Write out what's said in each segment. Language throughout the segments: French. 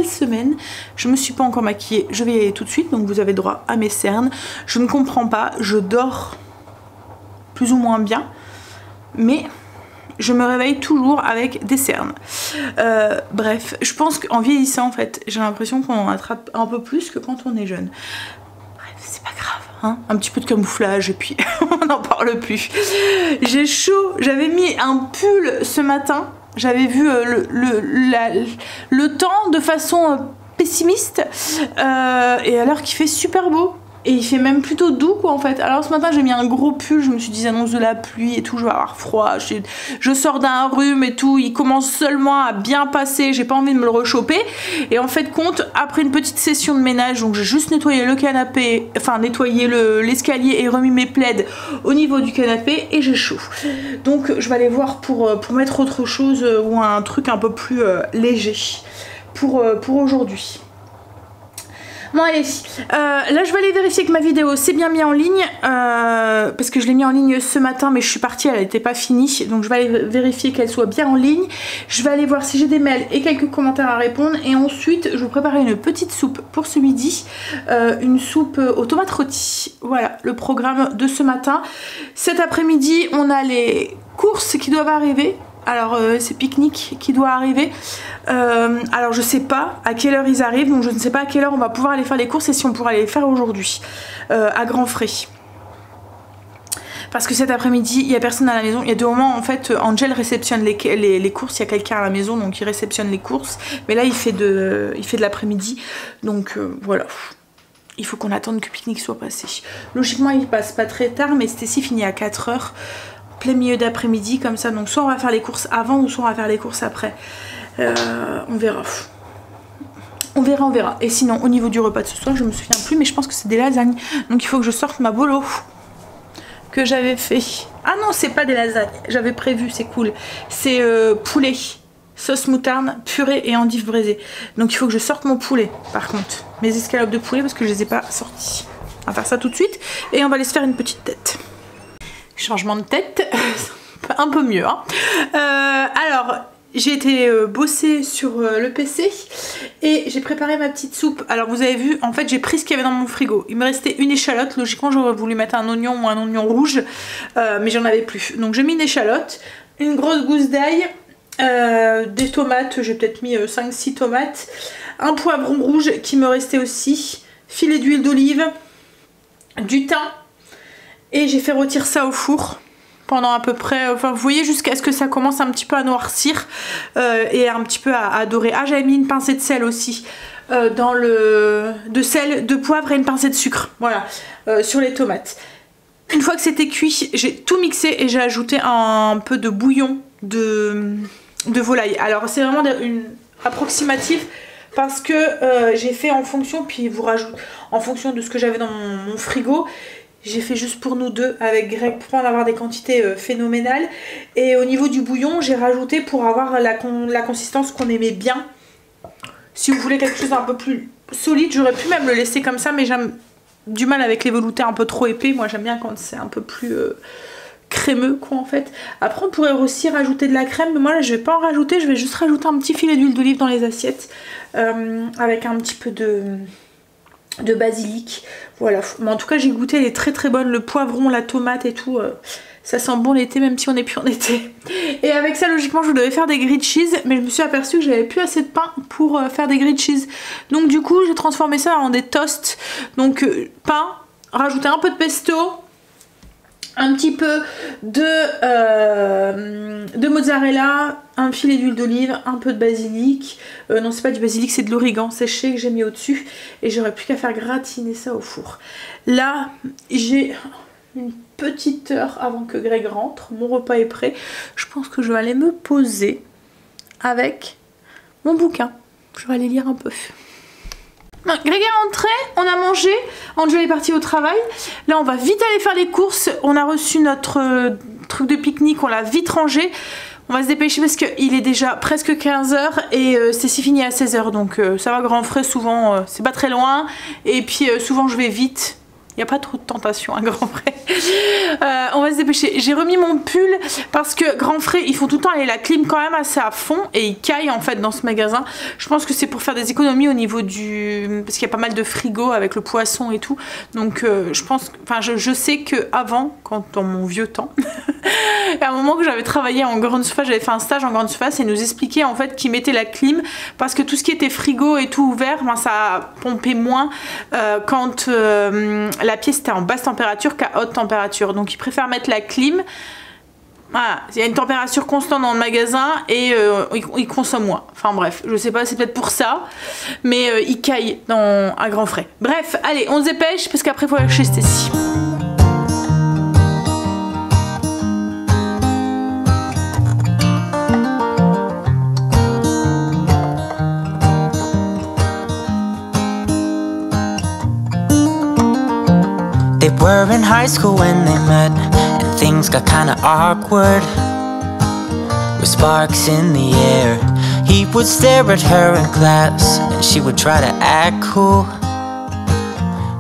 semaine. Je me suis pas encore maquillée, je vais y aller tout de suite, donc vous avez droit à mes cernes. Je ne comprends pas, je dors plus ou moins bien, mais je me réveille toujours avec des cernes. Bref, je pense qu'en vieillissant en fait, j'ai l'impression qu'on en attrape un peu plus que quand on est jeune. Bref, c'est pas grave, hein. Un petit peu de camouflage et puis on n'en parle plus. J'ai chaud, j'avais mis un pull ce matin, j'avais vu le temps de façon pessimiste et alors qu'il fait super beau. Et il fait même plutôt doux quoi en fait. Alors ce matin j'ai mis un gros pull, je me suis dit annonce de la pluie et tout, je vais avoir froid, je sors d'un rhume et tout, il commence seulement à bien passer, j'ai pas envie de me le rechoper. Et en fait compte, après une petite session de ménage, donc j'ai juste nettoyé le canapé, enfin nettoyé l'escalier et remis mes plaids au niveau du canapé et j'ai chaud. Donc je vais aller voir pour mettre autre chose ou un truc un peu plus léger pour aujourd'hui. Bon allez, là je vais aller vérifier que ma vidéo c'est bien mis en ligne parce que je l'ai mis en ligne ce matin mais je suis partie, elle n'était pas finie, donc je vais aller vérifier qu'elle soit bien en ligne. Je vais aller voir si j'ai des mails et quelques commentaires à répondre et ensuite je vais préparer une petite soupe pour ce midi, une soupe aux tomates rôties. Voilà le programme de ce matin. Cet après-midi on a les courses qui doivent arriver. Alors c'est pique-nique qui doit arriver. Alors je sais pas à quelle heure ils arrivent, donc je ne sais pas à quelle heure on va pouvoir aller faire les courses et si on pourra les faire aujourd'hui à grands frais. Parce que cet après-midi il n'y a personne à la maison. Il y a deux moments en fait Angel réceptionne les courses, il y a quelqu'un à la maison donc il réceptionne les courses. Mais là il fait de l'après-midi donc voilà. Il faut qu'on attende que pique-nique soit passé. Logiquement il passe pas très tard mais Stacy finit à 4 h. Plein milieu d'après-midi comme ça, donc soit on va faire les courses avant ou soit on va faire les courses après, on verra. On verra. Et sinon au niveau du repas de ce soir je me souviens plus mais je pense que c'est des lasagnes, donc il faut que je sorte ma bolo que j'avais fait. Ah non c'est pas des lasagnes, j'avais prévu, c'est cool, c'est poulet, sauce moutarde, purée et endives braisées, donc il faut que je sorte mon poulet par contre, mes escalopes de poulet parce que je les ai pas sorties. On va faire ça tout de suite et on va aller se faire une petite tête. Changement de tête, un peu mieux hein. Alors j'ai été bosser sur le PC et j'ai préparé ma petite soupe. Alors vous avez vu en fait j'ai pris ce qu'il y avait dans mon frigo. Il me restait une échalote, logiquement j'aurais voulu mettre un oignon ou un oignon rouge mais j'en avais plus. Donc j'ai mis une échalote, une grosse gousse d'ail, des tomates, j'ai peut-être mis 5-6 tomates, un poivron rouge qui me restait aussi, filet d'huile d'olive, du thym. Et j'ai fait rôtir ça au four pendant à peu près, enfin vous voyez jusqu'à ce que ça commence un petit peu à noircir et un petit peu à dorer. Ah j'avais mis une pincée de sel aussi de sel, de poivre et une pincée de sucre, voilà, sur les tomates. Une fois que c'était cuit, j'ai tout mixé et j'ai ajouté un peu de bouillon de volaille. Alors c'est vraiment une approximative parce que j'ai fait en fonction, puis vous rajoute en fonction de ce que j'avais dans mon frigo. J'ai fait juste pour nous deux avec Greg pour en avoir des quantités phénoménales. Et au niveau du bouillon, j'ai rajouté pour avoir la consistance qu'on aimait bien. Si vous voulez quelque chose d'un peu plus solide, j'aurais pu même le laisser comme ça. Mais j'ai du mal avec les veloutés un peu trop épais. Moi j'aime bien quand c'est un peu plus crémeux quoi en fait. Après on pourrait aussi rajouter de la crème. Mais moi là je vais pas en rajouter. Je vais juste rajouter un petit filet d'huile d'olive dans les assiettes. Avec un petit peu de basilic, voilà. Mais en tout cas j'ai goûté, elle est très très bonne, le poivron, la tomate et tout, ça sent bon l'été même si on n'est plus en été. Et avec ça logiquement je devais faire des grilled cheese mais je me suis aperçue que j'avais plus assez de pain pour faire des grilled cheese, donc du coup j'ai transformé ça en des toasts. Donc pain, rajouter un peu de pesto, un petit peu de mozzarella, un filet d'huile d'olive, un peu de basilic, non c'est pas du basilic c'est de l'origan séché que j'ai mis au dessus et j'aurais plus qu'à faire gratiner ça au four. Là j'ai une petite heure avant que Greg rentre, mon repas est prêt, je pense que je vais aller me poser avec mon bouquin, je vais aller lire un peu. Greg est rentré, on a mangé, Angel est partie au travail, là on va vite aller faire les courses, on a reçu notre truc de pique-nique, on l'a vite rangé, on va se dépêcher parce qu'il est déjà presque 15 h et c'est si fini à 16 h, donc ça va grand frais souvent, c'est pas très loin et puis souvent je vais vite Il n'y a pas trop de tentation à Grand Frais. On va se dépêcher. J'ai remis mon pull parce que Grand Frais, ils font tout le temps aller la clim quand même assez à fond et ils caillent en fait dans ce magasin. Je pense que c'est pour faire des économies au niveau du... Parce qu'il y a pas mal de frigo avec le poisson et tout. Donc je pense... Enfin je sais que avant, quand dans mon vieux temps, à un moment que j'avais travaillé en grande surface, j'avais fait un stage en grande surface et ils nous expliquaient en fait qu'ils mettaient la clim parce que tout ce qui était frigo et tout ouvert, ben, ça pompait moins quand la pièce était en basse température qu'à haute température. Donc ils préfèrent mettre la clim. Voilà, il y a une température constante dans le magasin et ils consomment moins. Enfin bref, je sais pas, c'est peut-être pour ça, mais ils caillent à Grand Frais. Bref, allez, on se dépêche parce qu'après il faut aller chez Stacy. They were in high school when they met, and things got kinda awkward. With sparks in the air, he would stare at her in class, and she would try to act cool,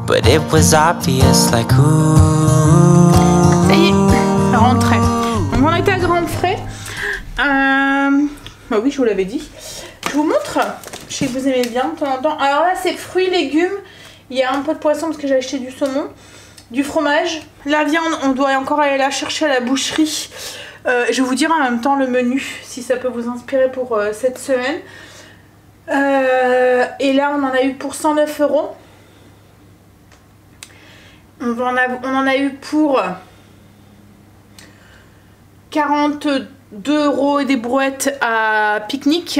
but it was obvious, like ooh. Ça y est, rentrée. Donc on était à Grand Frais. Bah oui, je vous l'avais dit. Je vous montre. Je sais que vous aimez bien de temps en temps. Alors là, c'est fruits, légumes. Il y a un peu de poisson parce que j'ai acheté du saumon. Du fromage, la viande, on doit encore aller la chercher à la boucherie. Je vais vous dire en même temps le menu, si ça peut vous inspirer pour cette semaine. Et là, on en a eu pour 109 €. On en a eu pour 42 € et des brouettes à pique-nique.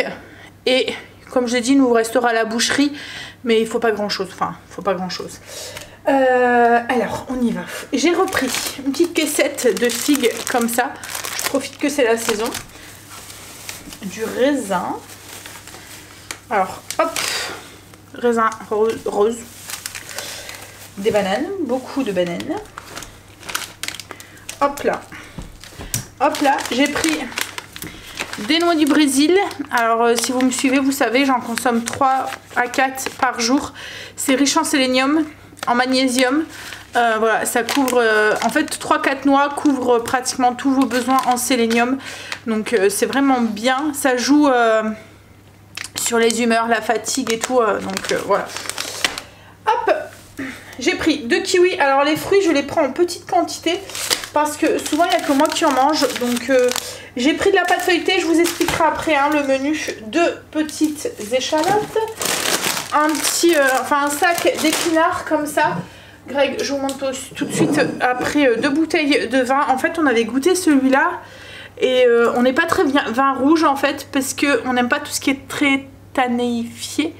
Et comme je l'ai dit, il nous restera la boucherie, mais il faut pas grand-chose. Enfin, il faut pas grand-chose. Alors, on y va. J'ai repris une petite caissette de figues comme ça. Je profite que c'est la saison. Du raisin. Alors, hop. Raisin rose. Des bananes. Beaucoup de bananes. Hop là. Hop là. J'ai pris des noix du Brésil. Alors, si vous me suivez, vous savez, j'en consomme 3 à 4 par jour. C'est riche en sélénium, en magnésium, voilà, ça couvre en fait 3-4 noix couvrent pratiquement tous vos besoins en sélénium, donc c'est vraiment bien, ça joue sur les humeurs, la fatigue et tout, donc voilà. Hop, j'ai pris 2 kiwis. Alors les fruits je les prends en petite quantité parce que souvent il n'y a que moi qui en mange, donc j'ai pris de la pâte feuilletée, je vous expliquerai après hein, le menu. 2 petites échalotes, un petit, un sac d'épinards comme ça. Greg, je vous montre tout de suite après 2 bouteilles de vin. En fait, on avait goûté celui-là et on n'est pas très bien vin rouge en fait parce que on n'aime pas tout ce qui est très tannifié.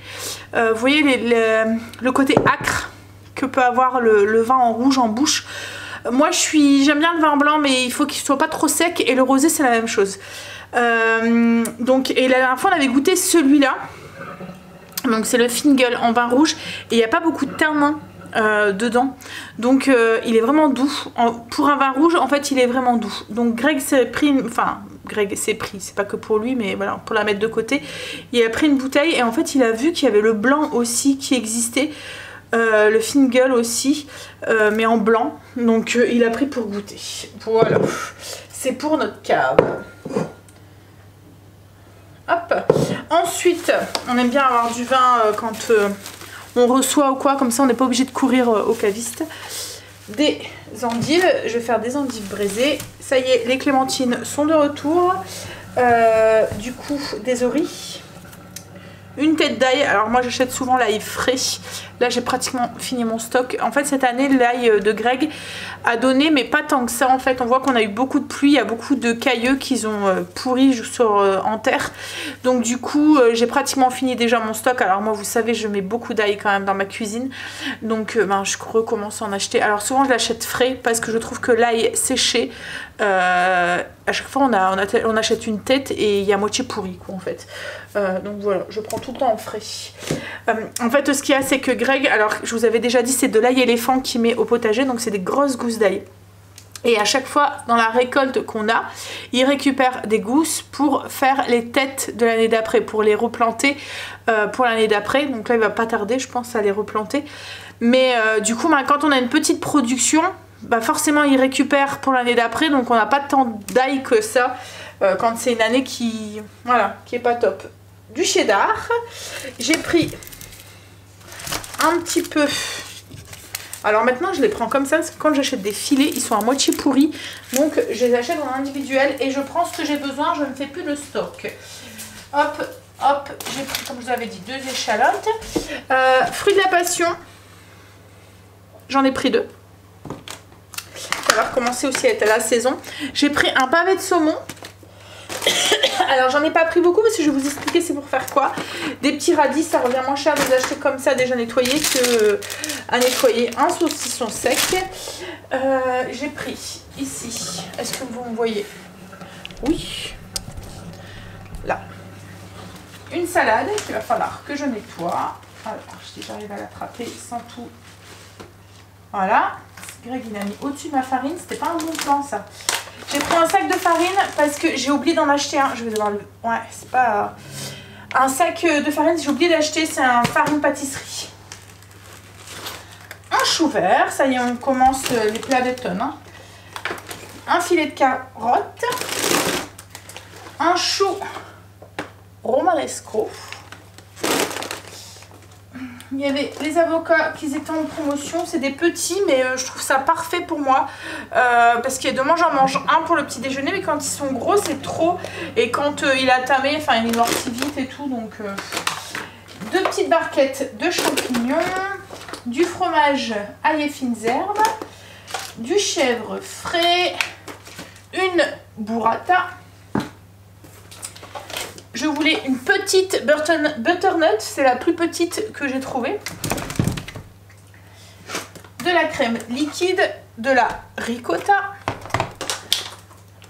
Vous voyez le côté acre que peut avoir le vin en rouge en bouche. Moi, j'aime bien le vin blanc, mais il faut qu'il soit pas trop sec et le rosé c'est la même chose. Donc, et la dernière fois, on avait goûté celui-là. Donc c'est le Fingal en vin rouge et il n'y a pas beaucoup de tanin dedans, donc il est vraiment doux. Pour un vin rouge en fait il est vraiment doux, donc Greg s'est pris c'est pas que pour lui mais voilà, pour la mettre de côté, il a pris une bouteille et en fait il a vu qu'il y avait le blanc aussi qui existait, le Fingal aussi, mais en blanc, donc il a pris pour goûter. Voilà, c'est pour notre cave. Hop. Ensuite, on aime bien avoir du vin quand on reçoit ou quoi, comme ça on n'est pas obligé de courir au caviste. Des endives, je vais faire des endives braisées. Ça y est, les clémentines sont de retour. Du coup, des oris. Une tête d'ail, alors moi j'achète souvent l'ail frais, là j'ai pratiquement fini mon stock. En fait cette année l'ail de Greg a donné mais pas tant que ça en fait, on voit qu'on a eu beaucoup de pluie, il y a beaucoup de cailleux qui ont pourri en terre. Donc du coup j'ai pratiquement fini déjà mon stock. Alors moi vous savez je mets beaucoup d'ail quand même dans ma cuisine, donc je recommence à en acheter. Alors souvent je l'achète frais parce que je trouve que l'ail séché, à chaque fois on achète une tête et il y a moitié pourri quoi en fait. Donc voilà, je prends tout le temps en frais. En fait ce qu'il y a c'est que Greg, alors je vous avais déjà dit c'est de l'ail éléphant qu'il met au potager, donc c'est des grosses gousses d'ail. Et à chaque fois dans la récolte qu'on a, il récupère des gousses pour faire les têtes de l'année d'après, pour les replanter pour l'année d'après. Donc là il va pas tarder je pense à les replanter. Mais du coup, bah, quand on a une petite production, bah, forcément ils récupèrent pour l'année d'après. Donc on n'a pas tant d'ail que ça quand c'est une année qui, voilà, qui est pas top. Du cheddar. J'ai pris un petit peu... Alors maintenant je les prends comme ça, parce que quand j'achète des filets, ils sont à moitié pourris. Donc je les achète en individuel et je prends ce que j'ai besoin, je ne fais plus de stock. Hop, hop, j'ai pris, comme je vous avais dit, 2 échalotes. Fruits de la passion, j'en ai pris 2. Ça va recommencer aussi à être à la saison. J'ai pris un pavé de saumon. Alors j'en ai pas pris beaucoup parce que je vais vous expliquer c'est pour faire quoi. Des petits radis, ça revient moins cher de les acheter comme ça déjà nettoyés que à nettoyer. Un saucisson sec. J'ai pris ici, est-ce que vous me voyez? Oui. Là. Une salade qu'il va falloir que je nettoie. Alors si j'arrive à l'attraper sans tout. Voilà. Greg il a mis au-dessus de ma farine, c'était pas un bon plan ça. J'ai pris un sac de farine parce que j'ai oublié d'en acheter un. Je vais devoir le... Ouais, c'est pas... Un sac de farine, j'ai oublié d'acheter, c'est un farine pâtisserie. Un chou vert, ça y est, on commence les plats d'automne. Hein. Un filet de carottes. Un chou romanesco. Il y avait les avocats qui étaient en promotion, c'est des petits mais je trouve ça parfait pour moi parce qu'il y a 2 mois j'en mange un pour le petit déjeuner mais quand ils sont gros c'est trop et quand il a tamé, enfin il noircit vite et tout donc 2 petites barquettes de champignons, du fromage ail et fines herbes, du chèvre frais, une burrata. Je voulais une petite butternut, c'est la plus petite que j'ai trouvée. De la crème liquide, de la ricotta.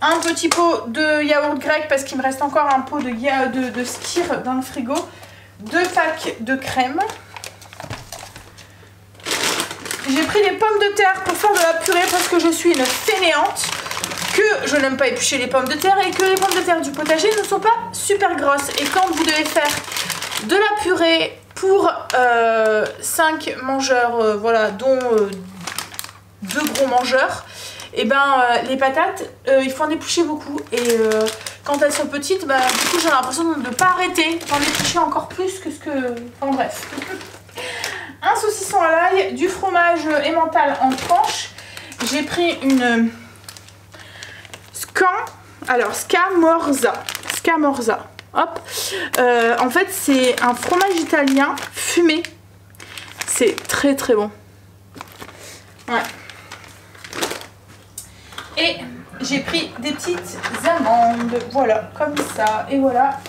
Un petit pot de yaourt grec parce qu'il me reste encore un pot de skyr dans le frigo. 2 packs de crème. J'ai pris des pommes de terre pour faire de la purée parce que je suis une fainéante. Que je n'aime pas éplucher les pommes de terre et que les pommes de terre du potager ne sont pas super grosses. Et quand vous devez faire de la purée pour 5 mangeurs, voilà, dont 2 gros mangeurs, et ben les patates, il faut en éplucher beaucoup. Et quand elles sont petites, bah, du coup j'ai l'impression de ne pas arrêter, d'en éplucher encore plus que ce que... Enfin bref. Un saucisson à l'ail, du fromage emmental en tranches. J'ai pris une... Scamorza. Hop. En fait, c'est un fromage italien fumé. C'est très très bon. Ouais. Et j'ai pris des petites amandes. Voilà, comme ça. Et voilà.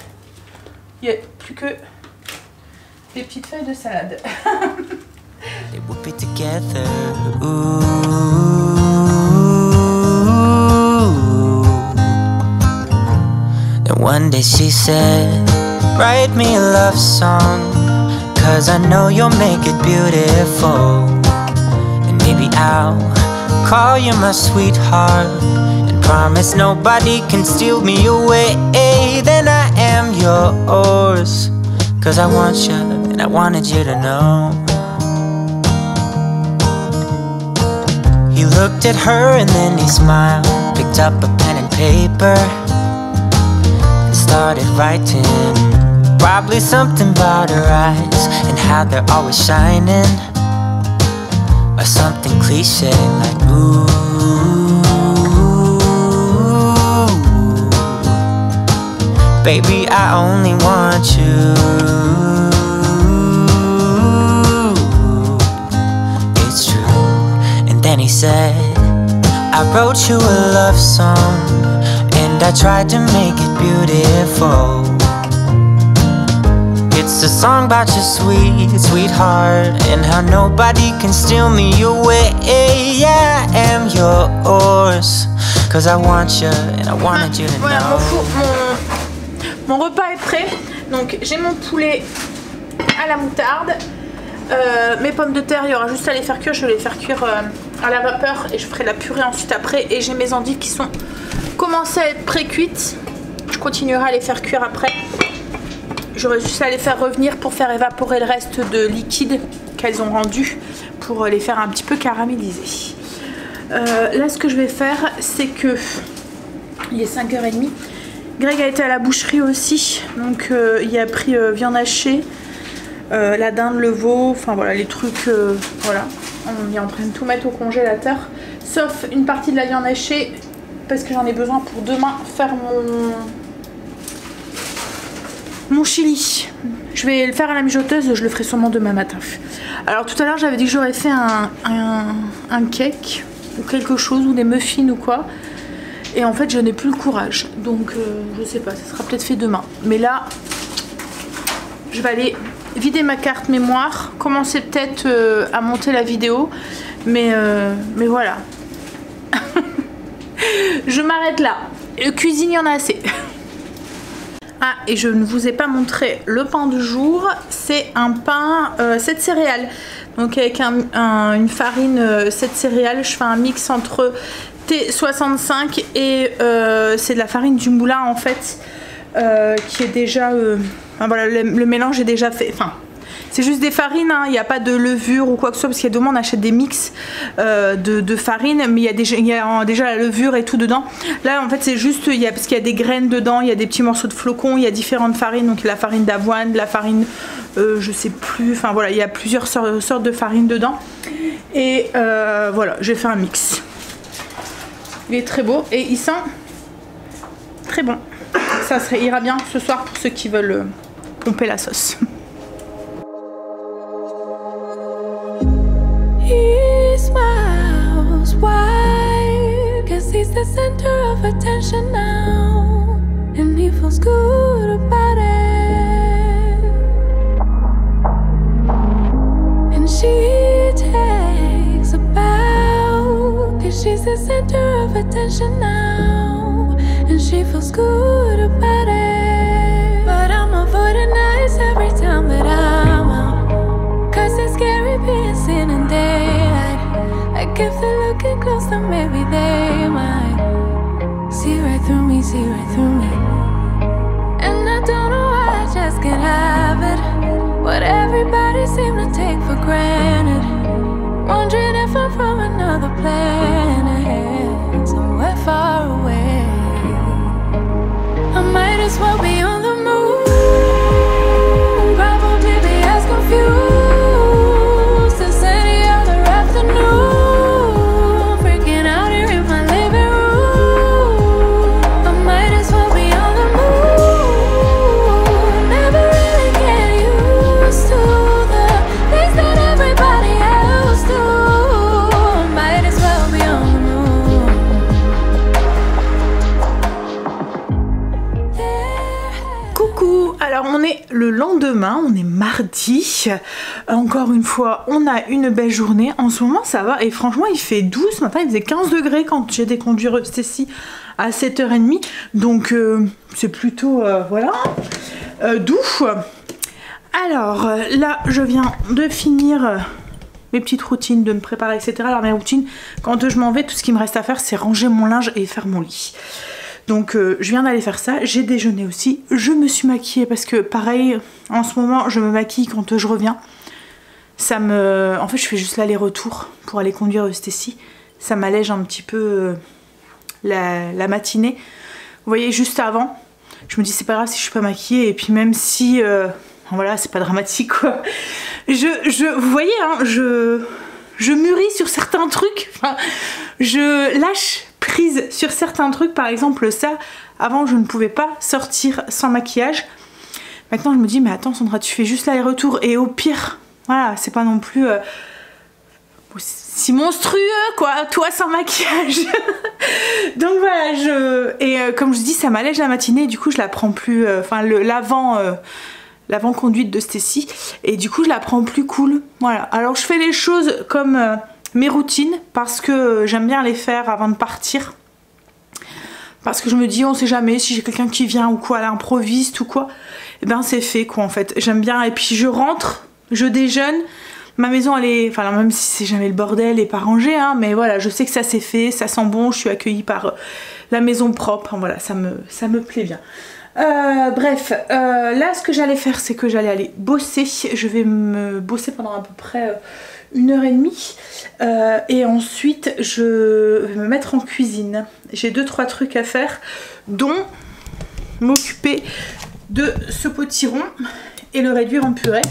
Il n'y a plus que des petites feuilles de salade. They whip it together. Ooh. One day she said, write me a love song, 'cause I know you'll make it beautiful. And maybe I'll call you my sweetheart, and promise nobody can steal me away. Then I am yours, 'cause I want you, and I wanted you to know. He looked at her and then he smiled, picked up a pen and paper, started writing. Probably something about her eyes and how they're always shining, or something cliche like ooh. Baby, I only want you. It's true. And then he said, I wrote you a love song, and I tried to make it beautiful. It's a song about your sweet, sweetheart, and how nobody can steal me away. Yeah, I am yours, 'cause I want you, and I wanted you to voilà, know. Mon repas est prêt. Donc j'ai mon poulet à la moutarde. Mes pommes de terre, il y aura juste à les faire cuire. Je vais les faire cuire à la vapeur et je ferai la purée ensuite après. Et j'ai mes endives qui sont commencées à être pré-cuites. Je continuerai à les faire cuire après. J'aurai juste à les faire revenir pour faire évaporer le reste de liquide qu'elles ont rendu pour les faire un petit peu caraméliser. Là ce que je vais faire c'est que il est 5h30. Greg a été à la boucherie aussi, donc il a pris viande hachée, la dinde, le veau, enfin voilà les trucs, voilà. On est en train de tout mettre au congélateur, sauf une partie de la viande hachée parce que j'en ai besoin pour demain faire mon chili. Je vais le faire à la mijoteuse, je le ferai sûrement demain matin. Alors tout à l'heure j'avais dit que j'aurais fait un cake ou quelque chose, ou des muffins ou quoi. Et en fait je n'ai plus le courage. Donc je sais pas, ça sera peut-être fait demain. Mais là, je vais aller vider ma carte mémoire, commencer peut-être à monter la vidéo. Mais voilà. Je m'arrête là. Cuisine, il y en a assez. Ah, et je ne vous ai pas montré le pain du jour. C'est un pain 7 céréales. Donc avec une farine 7 céréales, je fais un mix entre T65 et c'est de la farine du moulin en fait, qui est déjà... enfin, voilà, le mélange est déjà fait. Enfin, c'est juste des farines, hein, il n'y a pas de levure ou quoi que ce soit, parce qu'il y a deux mois on achète des mix de farine, mais il y a déjà la levure et tout dedans. Là en fait c'est juste, parce qu'il y a des graines dedans, il y a des petits morceaux de flocons, il y a différentes farines, donc la farine d'avoine, la farine, je sais plus, enfin voilà, il y a plusieurs sortes de farine dedans. Et voilà, j'ai fait un mix. Il est très beau et il sent très bon. Ça ira bien ce soir pour ceux qui veulent pomper la sauce. He smiles wide, 'cause he's the center of attention now, and he feels good about it. And she takes a bow, 'cause she's the center of attention now, and she feels good about it. But I'm avoiding eyes every time that I'm out, 'cause it's scary being seen in daylight. Like if they're looking close, then maybe they might see right through me, see right through me. And I don't know why I just can't have it, what everybody seem to take for granted. Wondering if I'm from another planet, somewhere far away. I might as well be on the moon, probably be as confused as any other afternoon, freaking out here in my living room. I might as well be on the moon, never really get used to the things that everybody else do. I might as well be on the moon. Coucou, alors on est le lendemain, on est mardi. Encore une fois, on a une belle journée. En ce moment, ça va et franchement, il fait doux. Ce matin, il faisait 15 degrés quand j'ai déconduit Stécie à 7h30. Donc, c'est plutôt, voilà, doux. Alors, là, je viens de finir mes petites routines, de me préparer, etc. Alors, mes routines, quand je m'en vais, tout ce qui me reste à faire, c'est ranger mon linge et faire mon lit. Donc je viens d'aller faire ça, j'ai déjeuné aussi, je me suis maquillée parce que pareil, en ce moment je me maquille quand je reviens. Ça me... En fait je fais juste l'aller-retour pour aller conduire Stécie. Ça m'allège un petit peu la matinée. Vous voyez, juste avant, je me dis c'est pas grave si je suis pas maquillée, et puis même si... voilà, c'est pas dramatique quoi. Vous voyez, hein, je mûris sur certains trucs, enfin, je lâche prise sur certains trucs. Par exemple ça, avant je ne pouvais pas sortir sans maquillage. Maintenant je me dis mais attends Sandra, tu fais juste l'aller-retour et au pire, voilà, c'est pas non plus si monstrueux quoi, toi sans maquillage. Donc voilà, comme je dis, ça m'allège la matinée et du coup je la prends plus, enfin l'avant-conduite de Stécie, et du coup je la prends plus cool. Voilà, alors je fais les choses comme mes routines parce que j'aime bien les faire avant de partir, parce que je me dis on sait jamais si j'ai quelqu'un qui vient ou quoi, à l'improviste ou quoi, et ben c'est fait quoi en fait. J'aime bien, et puis je rentre, je déjeune, ma maison elle est, enfin même si c'est jamais le bordel et pas rangé, hein, mais voilà, je sais que ça c'est fait, ça sent bon, je suis accueillie par la maison propre, hein, voilà, ça me plaît bien. Bref, là ce que j'allais faire, c'est que j'allais aller bosser. Je vais me bosser pendant à peu près 1h30 et ensuite je vais me mettre en cuisine. J'ai 2-3 trucs à faire, dont m'occuper de ce potiron et le réduire en purée.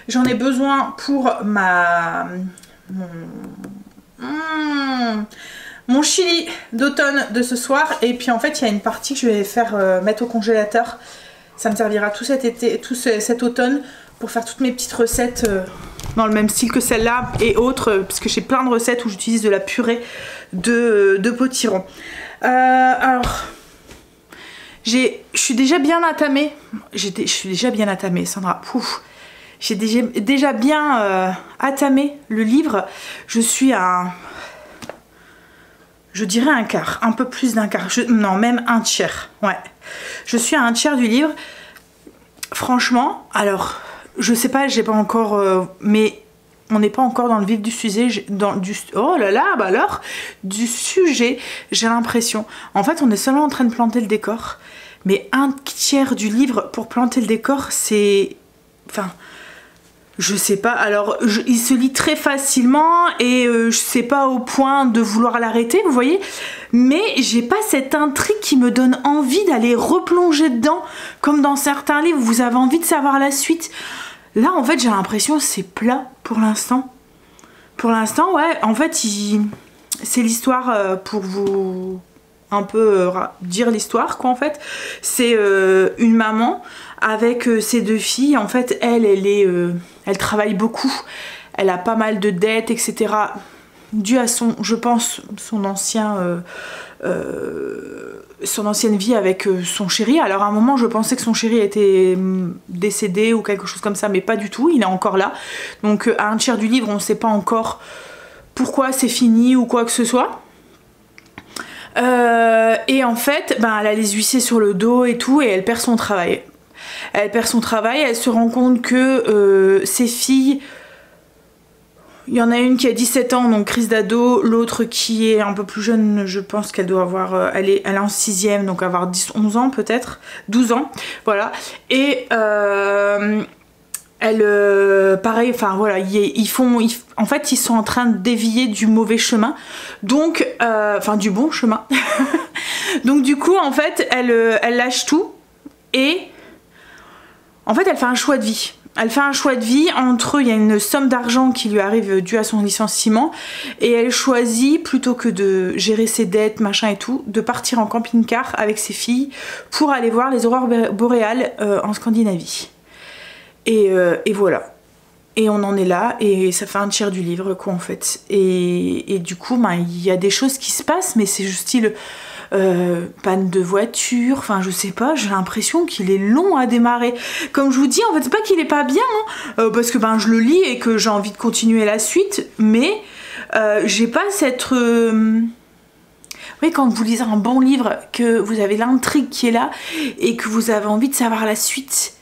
J'en ai besoin pour mon chili d'automne de ce soir. Et puis en fait il y a une partie que je vais faire mettre au congélateur. Ça me servira tout cet été, tout cet automne pour faire toutes mes petites recettes dans le même style que celle-là et autres, parce que j'ai plein de recettes où j'utilise de la purée de potiron. Alors je suis déjà bien attamée. Je suis déjà bien attamée, Sandra. Pouf. J'ai déjà bien attamé le livre. Je suis à, je dirais un quart, un peu plus d'un quart. Non, même un tiers. Ouais. Je suis à un tiers du livre. Franchement, alors, je sais pas, j'ai pas encore, mais on n'est pas encore dans le vif du sujet. Oh là là, bah alors, du sujet, j'ai l'impression. En fait, on est seulement en train de planter le décor. Mais un tiers du livre pour planter le décor, c'est... Enfin, je sais pas. Alors, il se lit très facilement et je sais pas au point de vouloir l'arrêter, vous voyez. Mais j'ai pas cette intrigue qui me donne envie d'aller replonger dedans. Comme dans certains livres, vous avez envie de savoir la suite. Là, en fait, j'ai l'impression que c'est plat pour l'instant. Pour l'instant, ouais. En fait, c'est l'histoire pour vous... un peu dire l'histoire quoi en fait. C'est une maman avec ses 2 filles. En fait elle travaille beaucoup, elle a pas mal de dettes etc, dû à je pense son ancienne vie avec son chéri. Alors à un moment je pensais que son chéri était décédé ou quelque chose comme ça, mais pas du tout, il est encore là. Donc à un tiers du livre on ne sait pas encore pourquoi c'est fini ou quoi que ce soit. Et en fait, elle a les huissiers sur le dos et tout, et elle perd son travail. Elle perd son travail, elle se rend compte que ses filles, il y en a une qui a 17 ans, donc crise d'ado, l'autre qui est un peu plus jeune, je pense qu'elle doit avoir, elle est en 6ème, donc avoir 11 ans peut-être, 12 ans, voilà. Et pareil, enfin voilà, en fait ils sont en train de dévier du mauvais chemin, donc enfin du bon chemin. Donc du coup en fait elle lâche tout et en fait elle fait un choix de vie. Elle fait un choix de vie, entre eux il y a une somme d'argent qui lui arrive due à son licenciement et elle choisit, plutôt que de gérer ses dettes machin et tout, de partir en camping-car avec ses filles pour aller voir les aurores boréales en Scandinavie. Et voilà. Et on en est là, et ça fait un tiers du livre, quoi, en fait. Et du coup, il y a des choses qui se passent, mais c'est juste style panne de voiture, enfin, je sais pas, j'ai l'impression qu'il est long à démarrer. Comme je vous dis, en fait, c'est pas qu'il est pas bien, hein, parce que je le lis et que j'ai envie de continuer la suite, mais j'ai pas cette... Oui, quand vous lisez un bon livre, que vous avez l'intrigue qui est là, et que vous avez envie de savoir la suite...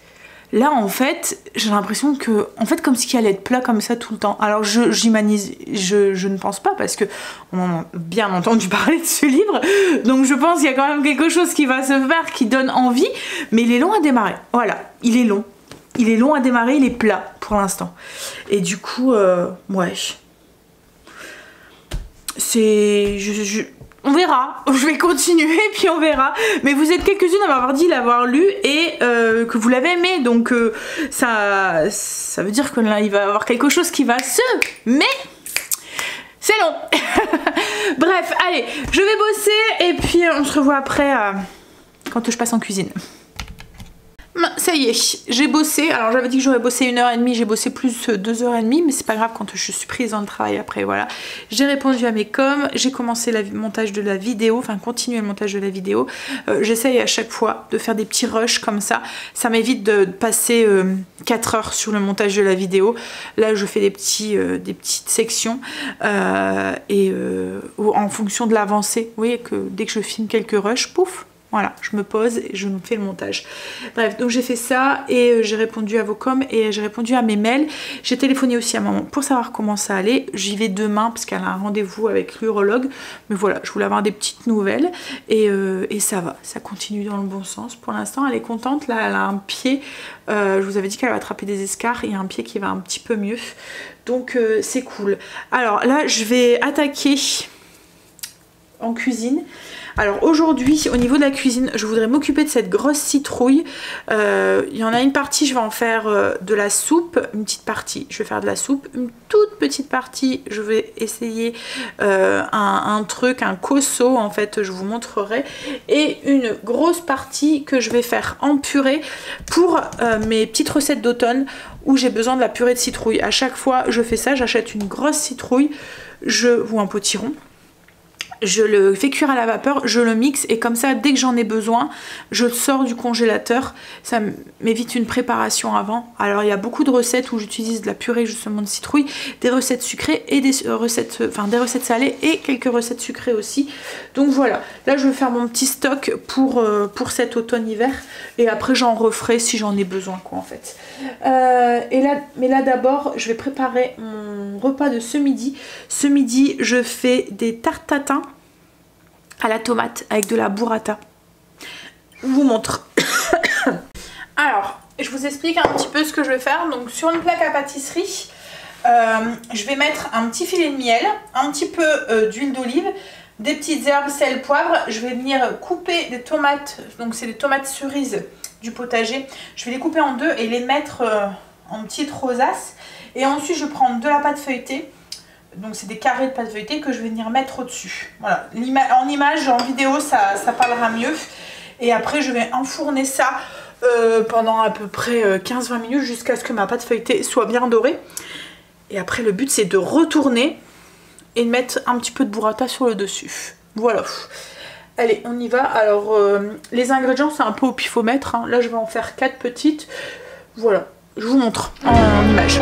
Là en fait j'ai l'impression que, en fait, comme si il allait être plat comme ça tout le temps. Alors je ne pense pas, parce que on a bien entendu parler de ce livre, donc je pense qu'il y a quand même quelque chose qui va se faire qui donne envie, mais il est long à démarrer. Voilà, il est long à démarrer, il est plat pour l'instant. Et du coup ouais, c'est... On verra, je vais continuer puis on verra. Mais vous êtes quelques-unes à m'avoir dit l'avoir lu et que vous l'avez aimé. Donc ça veut dire que là il va y avoir quelque chose qui va se... Mais c'est long. Bref, allez, je vais bosser et puis on se revoit après quand je passe en cuisine. Ça y est, j'ai bossé. Alors j'avais dit que j'aurais bossé 1h30, j'ai bossé plus 2h30, mais c'est pas grave quand je suis prise dans le travail après, voilà. J'ai répondu à mes coms, j'ai commencé le montage de la vidéo, enfin continuer le montage de la vidéo. J'essaye à chaque fois de faire des petits rushs comme ça m'évite de passer 4 heures sur le montage de la vidéo. Là je fais des petites sections en fonction de l'avancée. Vous voyez que dès que je filme quelques rushs, pouf, Voilà, je me pose et je me fais le montage. Bref, donc j'ai fait ça et j'ai répondu à vos coms et j'ai répondu à mes mails. J'ai téléphoné aussi à maman pour savoir comment ça allait. J'y vais demain parce qu'elle a un rendez-vous avec l'urologue. Mais voilà, je voulais avoir des petites nouvelles et ça va, ça continue dans le bon sens. Pour l'instant, elle est contente. Là, elle a un pied, je vous avais dit qu'elle va attraper des escarres et un pied qui va un petit peu mieux. Donc c'est cool. Alors là, je vais attaquer en cuisine. Alors aujourd'hui, au niveau de la cuisine, je voudrais m'occuper de cette grosse citrouille. Il y en a une partie, je vais en faire de la soupe. Une petite partie, je vais faire de la soupe. Une toute petite partie, je vais essayer un truc, un cosso en fait, je vous montrerai. Et une grosse partie que je vais faire en purée pour mes petites recettes d'automne où j'ai besoin de la purée de citrouille. À chaque fois, je fais ça, j'achète une grosse citrouille ou un potiron. Je le fais cuire à la vapeur, je le mixe et comme ça dès que j'en ai besoin je le sors du congélateur. Ça m'évite une préparation avant. Alors il y a beaucoup de recettes où j'utilise de la purée justement de citrouille, des recettes sucrées et des recettes salées et quelques recettes sucrées aussi. Donc voilà, là je vais faire mon petit stock pour cet automne-hiver et après j'en referai si j'en ai besoin quoi en fait. Mais là d'abord je vais préparer mon repas de ce midi. Ce midi je fais des tartes tatin à la tomate avec de la burrata. Je vous montre. Alors, je vous explique un petit peu ce que je vais faire. Donc sur une plaque à pâtisserie, je vais mettre un petit filet de miel, un petit peu d'huile d'olive, des petites herbes, sel, poivre. Je vais venir couper des tomates, donc c'est des tomates cerises du potager. Je vais les couper en deux et les mettre en petites rosaces. Et ensuite je vais prendre de la pâte feuilletée. Donc c'est des carrés de pâte feuilletée que je vais venir mettre au-dessus. Voilà, en image, en vidéo, ça parlera mieux. Et après, je vais enfourner ça pendant à peu près 15-20 minutes jusqu'à ce que ma pâte feuilletée soit bien dorée. Et après, le but, c'est de retourner et de mettre un petit peu de burrata sur le dessus. Voilà. Allez, on y va. Alors, les ingrédients, c'est un peu au pifomètre. Hein. Là, je vais en faire 4 petites. Voilà, je vous montre en image.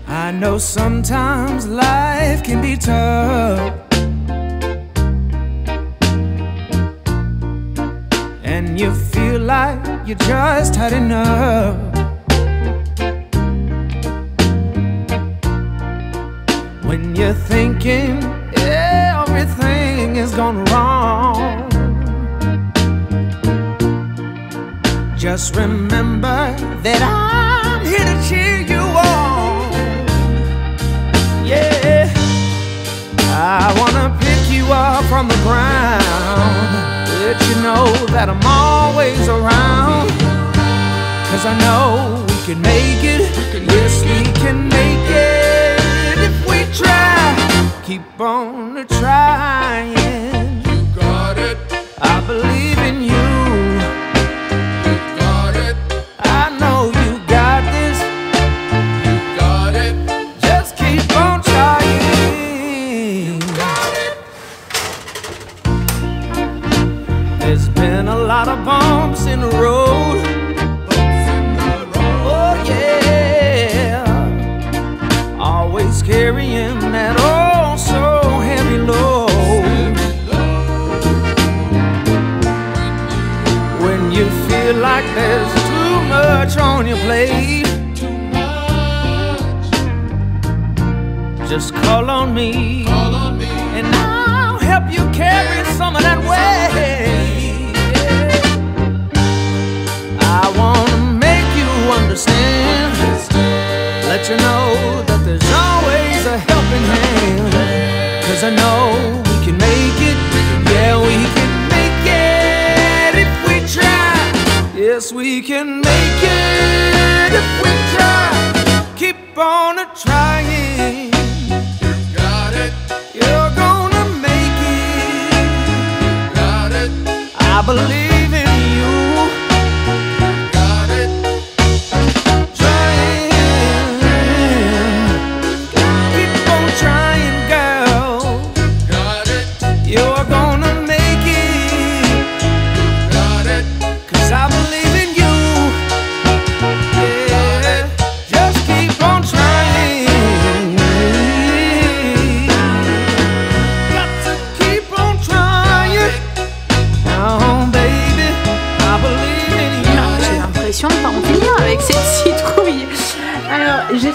I know sometimes life can be tough, and you feel like you just had enough. When you're thinking everything is gone wrong, just remember that I'm here to cheer you on. Yeah, I wanna pick you up from the ground, let you know that I'm always around. 'Cause I know we can make it, yes we can make it if we try. Keep on trying. You got it. I believe in you. You got it. I know you got this. You got it. Just keep on trying. You got it. There's been a lot of bumps in the road. Oh yeah. Always carrying that oh so heavy load. When you feel like there's too much on your plate, just call on me, and I'll help you carry some of that weight. I wanna make you understand, let you know that there's always a helping hand. 'Cause I know we can make it, yeah we can make it if we try. Yes we can make it if we try. Keep on trying. You got it. You're gonna make it. You got it. I believe in you. You got it.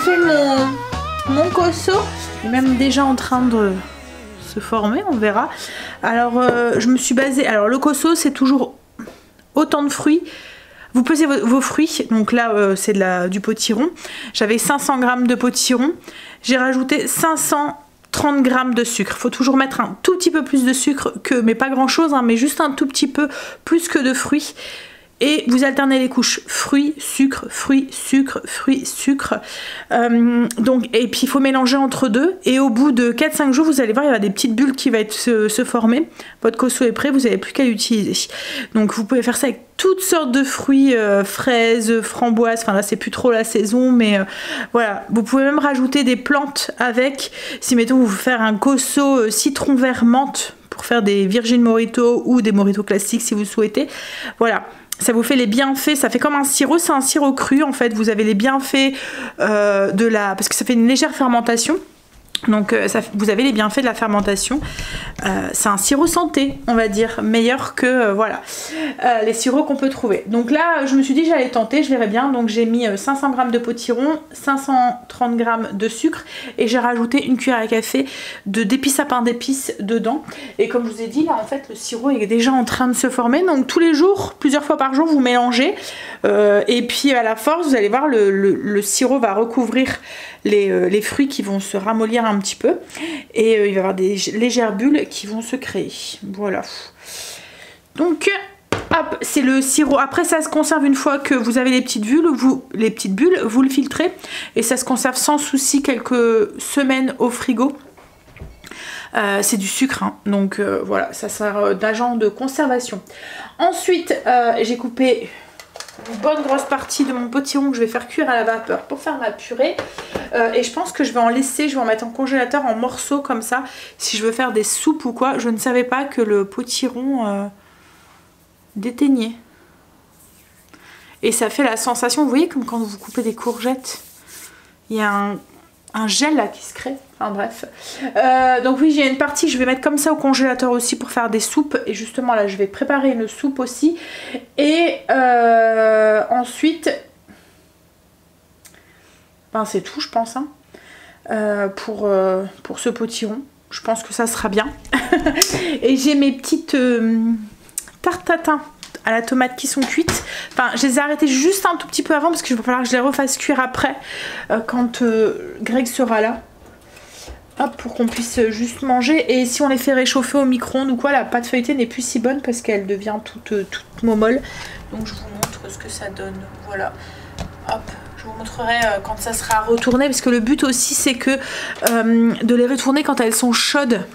fait mon cosso, il est même déjà en train de se former, on verra. Alors je me suis basée, alors le cosso c'est toujours autant de fruits. Vous pesez vos fruits, donc là c'est du potiron. J'avais 500 g de potiron, j'ai rajouté 530 g de sucre. Il faut toujours mettre un tout petit peu plus de sucre mais pas grand chose, hein, mais juste un tout petit peu plus que de fruits. Et vous alternez les couches fruits, sucre, fruits, sucre, fruits, sucre. Et puis il faut mélanger entre deux. Et au bout de 4-5 jours, vous allez voir, il y a des petites bulles qui vont se former. Votre cosso est prêt, vous n'avez plus qu'à l'utiliser. Donc vous pouvez faire ça avec toutes sortes de fruits, fraises, framboises. Enfin là, c'est plus trop la saison, mais voilà. Vous pouvez même rajouter des plantes avec. Si mettons, vous faire un cosso citron vert menthe pour faire des Virgin Mojito ou des Mojito classiques si vous souhaitez. Voilà. Ça vous fait les bienfaits, ça fait comme un sirop, c'est un sirop cru en fait. Vous avez les bienfaits parce que ça fait une légère fermentation. Donc vous avez les bienfaits de la fermentation. C'est un sirop santé, on va dire, meilleur que voilà les sirops qu'on peut trouver. Donc là, je me suis dit j'allais tenter, je verrai bien. Donc j'ai mis 500 g de potiron, 530 g de sucre et j'ai rajouté une cuillère à café d'épices à pain d'épices dedans. Et comme je vous ai dit, là en fait le sirop est déjà en train de se former. Donc tous les jours, plusieurs fois par jour, vous mélangez. Et puis à la force, vous allez voir, le sirop va recouvrir les fruits qui vont se ramollir un petit peu et il va y avoir des légères bulles qui vont se créer. Voilà. Donc hop, c'est le sirop. Après ça se conserve une fois que vous avez les petites bulles, vous le filtrez et ça se conserve sans souci quelques semaines au frigo. C'est du sucre, hein. Donc voilà, ça sert d'agent de conservation. Ensuite, j'ai coupé une bonne grosse partie de mon potiron que je vais faire cuire à la vapeur pour faire ma purée. Et je pense que je vais en mettre en congélateur en morceaux comme ça si je veux faire des soupes ou quoi. Je ne savais pas que le potiron déteignait. Et ça fait la sensation, vous voyez, comme quand vous coupez des courgettes, il y a un gel là qui se crée. Enfin bref. Donc oui, j'ai une partie que je vais mettre comme ça au congélateur aussi pour faire des soupes. Et justement là, je vais préparer une soupe aussi. Et ensuite, ben c'est tout je pense, hein, pour ce potiron. Je pense que ça sera bien. Et j'ai mes petites tartes tatin à la tomate qui sont cuites. Enfin, je les ai arrêtées juste un tout petit peu avant parce qu'il va falloir que je les refasse cuire après quand Greg sera là. Hop, pour qu'on puisse juste manger. Et si on les fait réchauffer au micro-ondes ou quoi, la pâte feuilletée n'est plus si bonne parce qu'elle devient toute molle. Donc je vous montre ce que ça donne. Voilà. Hop, je vous montrerai quand ça sera retourné parce que le but aussi c'est que de les retourner quand elles sont chaudes,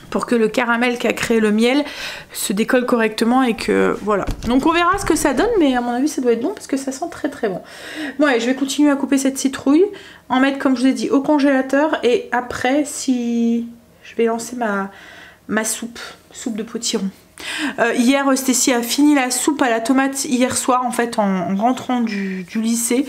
pour que le caramel qui a créé le miel se décolle correctement et que voilà. Donc on verra ce que ça donne, mais à mon avis ça doit être bon parce que ça sent très très bon. Bon allez, je vais continuer à couper cette citrouille, en mettre comme je vous ai dit au congélateur et après si je vais lancer ma soupe de potiron. Hier Stécie a fini la soupe à la tomate hier soir en fait en rentrant du lycée.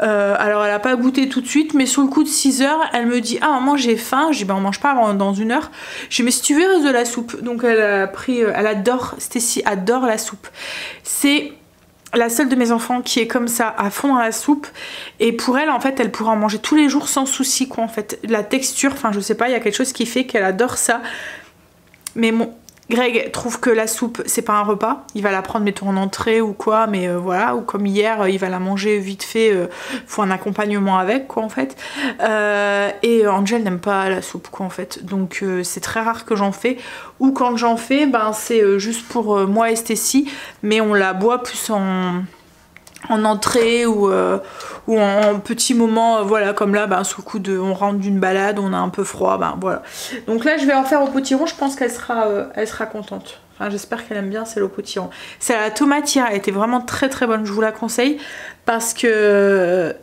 Alors elle a pas goûté tout de suite mais sur le coup de 6 h elle me dit ah maman j'ai faim. Je dis bah on mange pas avant dans 1 heure. Je dis mais si tu veux reste de la soupe. Donc elle a pris, elle adore, Stécie adore la soupe. C'est la seule de mes enfants qui est comme ça à fond dans la soupe et pour elle en fait elle pourra en manger tous les jours sans souci quoi en fait. La texture, enfin je sais pas, il y a quelque chose qui fait qu'elle adore ça. Mais bon, Greg trouve que la soupe c'est pas un repas, il va la prendre mettons en entrée ou quoi, mais voilà, ou comme hier il va la manger vite fait, faut un accompagnement avec quoi en fait. Et Angel n'aime pas la soupe quoi en fait, donc c'est très rare que j'en fais, ou quand j'en fais ben c'est juste pour moi et Stécie, mais on la boit plus en entrée ou en petit moment, voilà, comme là ben, sous le coup de on rentre d'une balade, on a un peu froid, ben voilà. Donc là je vais en faire au potiron, je pense qu'elle sera contente. Enfin j'espère qu'elle aime bien celle au potiron. C'est à la tomate hier, elle était vraiment très très bonne, je vous la conseille parce que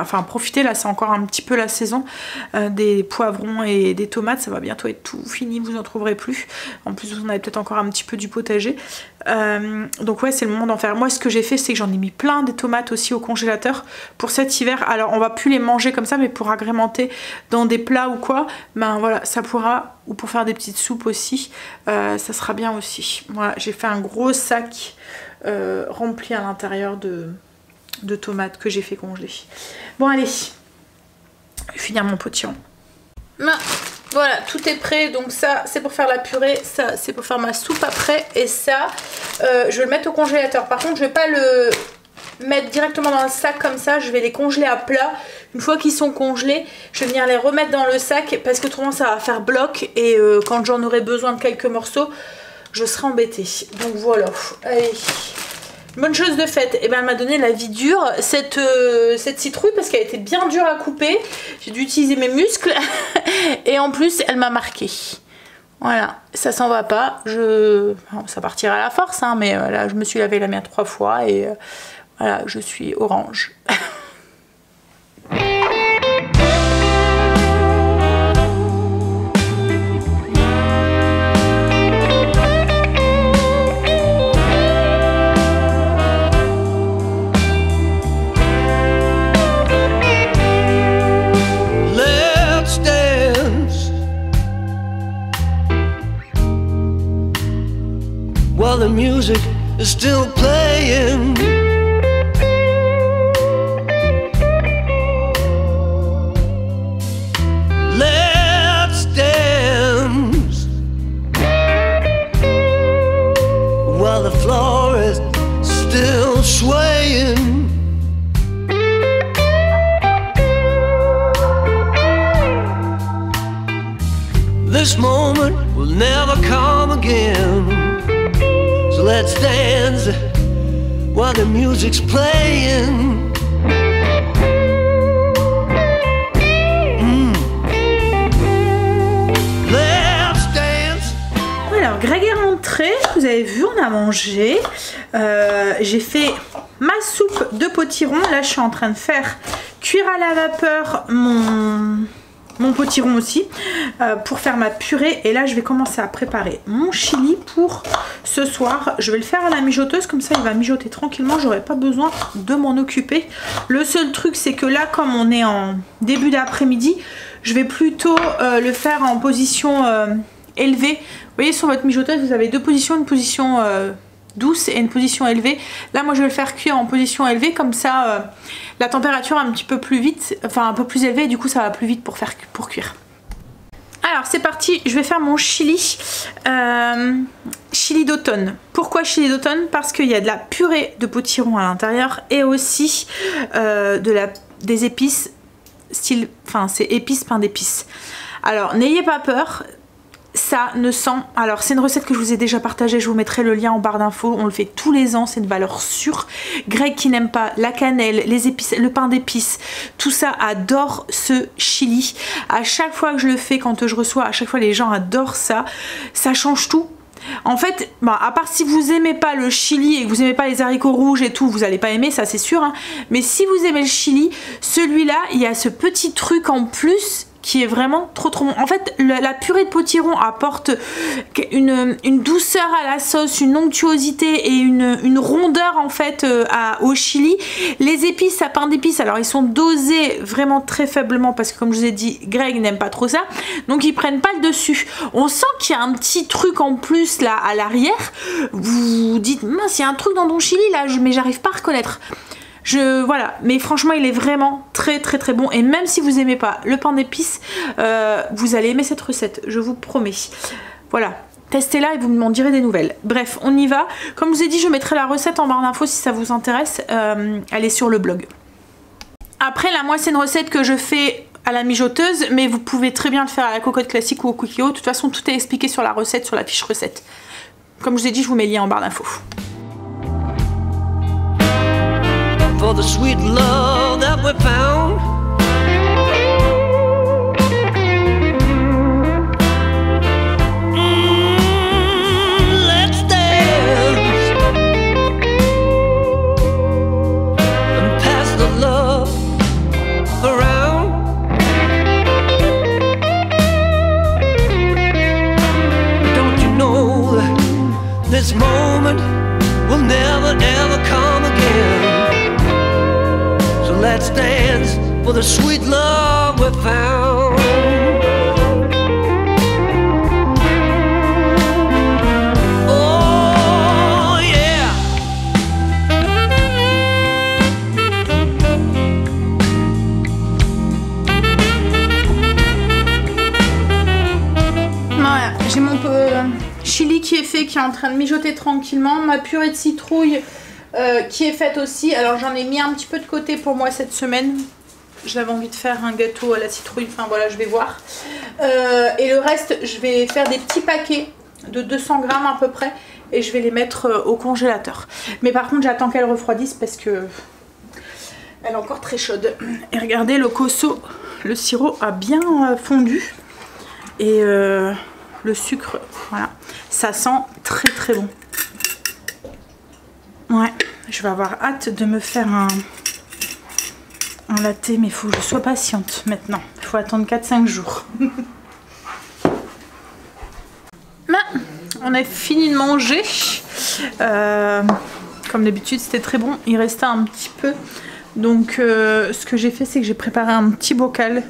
enfin profitez là, c'est encore un petit peu la saison des poivrons et des tomates, ça va bientôt être tout fini, vous en trouverez plus. En plus vous en avez peut-être encore un petit peu du potager. Donc ouais c'est le moment d'en faire. Moi ce que j'ai fait c'est que j'en ai mis plein des tomates aussi au congélateur pour cet hiver. Alors on va plus les manger comme ça mais pour agrémenter dans des plats ou quoi, ben voilà ça pourra, ou pour faire des petites soupes aussi, ça sera bien aussi. Voilà, j'ai fait un gros sac rempli à l'intérieur de tomates que j'ai fait congeler. Bon allez, je vais finir mon potiron. Voilà, tout est prêt. Donc ça c'est pour faire la purée, ça c'est pour faire ma soupe après, et ça je vais le mettre au congélateur. Par contre je vais pas le mettre directement dans le sac comme ça, je vais les congeler à plat. Une fois qu'ils sont congelés, je vais venir les remettre dans le sac parce que autrement ça va faire bloc, et quand j'en aurai besoin de quelques morceaux, je serai embêtée. Donc voilà, allez. Bonne chose de faite, et ben elle m'a donné la vie dure cette citrouille parce qu'elle était bien dure à couper. J'ai dû utiliser mes muscles et en plus elle m'a marqué. Voilà, ça s'en va pas. Bon, ça partira à la force, hein, mais là je me suis lavé la main 3 fois et voilà, je suis orange. While the music is still playing, let's dance while the floor is still swaying. This moment will never come again. Let's dance while the music's playing. Let's dance. Alors Greg est rentré, vous avez vu, on a mangé. J'ai fait ma soupe de potiron. Là je suis en train de faire cuire à la vapeur mon potiron aussi pour faire ma purée, et là je vais commencer à préparer mon chili pour ce soir. Je vais le faire à la mijoteuse, comme ça il va mijoter tranquillement, j'aurai pas besoin de m'en occuper. Le seul truc c'est que là comme on est en début d'après-midi, je vais plutôt le faire en position élevée. Vous voyez sur votre mijoteuse vous avez deux positions, une position douce et une position élevée. Là moi je vais le faire cuire en position élevée, comme ça la température un petit peu plus vite, enfin un peu plus élevée, et du coup ça va plus vite pour cuire. Alors c'est parti, je vais faire mon chili chili d'automne. Pourquoi chili d'automne? Parce qu'il y a de la purée de potiron à l'intérieur et aussi des épices style, enfin c'est épices pain d'épices. Alors n'ayez pas peur, ça ne sent... Alors c'est une recette que je vous ai déjà partagée, je vous mettrai le lien en barre d'infos. On le fait tous les ans, c'est une valeur sûre. Greg qui n'aime pas la cannelle, les épices, le pain d'épices, tout ça, adore ce chili. À chaque fois que je le fais, quand je reçois, à chaque fois les gens adorent ça. Ça change tout. En fait, bah, à part si vous aimez pas le chili et que vous aimez pas les haricots rouges et tout, vous allez pas aimer, ça c'est sûr, hein. Mais si vous aimez le chili, celui-là, il y a ce petit truc en plus qui est vraiment trop bon. En fait la purée de potiron apporte une douceur à la sauce, une onctuosité et une rondeur en fait au chili. Les épices à pain d'épices, alors ils sont dosés vraiment très faiblement parce que comme je vous ai dit, Greg n'aime pas trop ça, donc ils prennent pas le dessus. On sent qu'il y a un petit truc en plus là à l'arrière. Vous vous dites mince, il y a un truc dans ton chili là, mais j'arrive pas à reconnaître. Voilà, mais franchement il est vraiment très bon, et même si vous aimez pas le pain d'épices, vous allez aimer cette recette, je vous promets. Voilà, testez-la et vous m'en direz des nouvelles. Bref, on y va. Comme je vous ai dit, je mettrai la recette en barre d'infos si ça vous intéresse, elle est sur le blog. Après là, moi c'est une recette que je fais à la mijoteuse, mais vous pouvez très bien le faire à la cocotte classique ou au cookie. De toute façon tout est expliqué sur la recette, sur la fiche recette. Comme je vous ai dit, je vous mets le lien en barre d'infos. For the sweet love that we found, let's dance and pass the love around. Don't you know that this moment will never ever come again? Let's dance for the sweet love we found. Oh yeah. en train de mijoter tranquillement. Ma purée de citrouille qui est faite aussi. Alors j'en ai mis un petit peu de côté pour moi cette semaine. J'avais envie de faire un gâteau à la citrouille. Enfin voilà, je vais voir. Et le reste, je vais faire des petits paquets de 200 grammes à peu près. Et je vais les mettre au congélateur. Mais par contre, j'attends qu'elle refroidisse parce que elle est encore très chaude. Et regardez, le cosso, le sirop a bien fondu. Et le sucre, voilà. Ça sent très très bon. Ouais, je vais avoir hâte de me faire un latte. Mais il faut que je sois patiente maintenant. Il faut attendre 4-5 jours. On a fini de manger. Comme d'habitude, c'était très bon. Il restait un petit peu. Donc, ce que j'ai fait, c'est que j'ai préparé un petit bocal.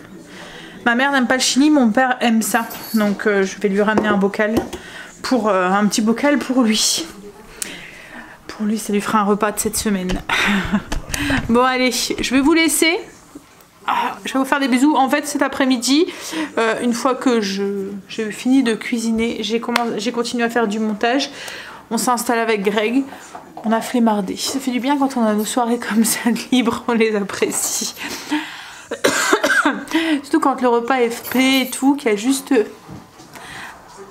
Ma mère n'aime pas le chili, mon père aime ça. Donc, je vais lui ramener un bocal. Un petit bocal pour lui. Pour lui, ça lui fera un repas de cette semaine. Bon, allez, je vais vous laisser. Je vais vous faire des bisous. En fait, cet après-midi, une fois que j'ai fini de cuisiner, j'ai continué à faire du montage. On s'est installé avec Greg. On a flemmardé. Ça fait du bien quand on a nos soirées comme ça libres, on les apprécie. Surtout quand le repas est prêt et tout, qu'il y a juste...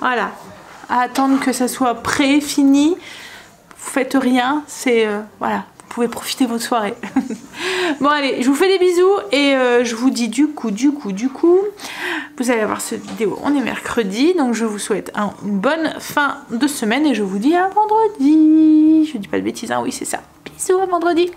Voilà. À attendre que ça soit prêt, fini. Vous faites rien. C'est... voilà. Vous pouvez profiter de votre soirée. Bon allez, je vous fais des bisous et je vous dis du coup, vous allez voir cette vidéo, on est mercredi, donc je vous souhaite une bonne fin de semaine et je vous dis à vendredi. Je dis pas de bêtises, hein, oui c'est ça. Bisous, à vendredi.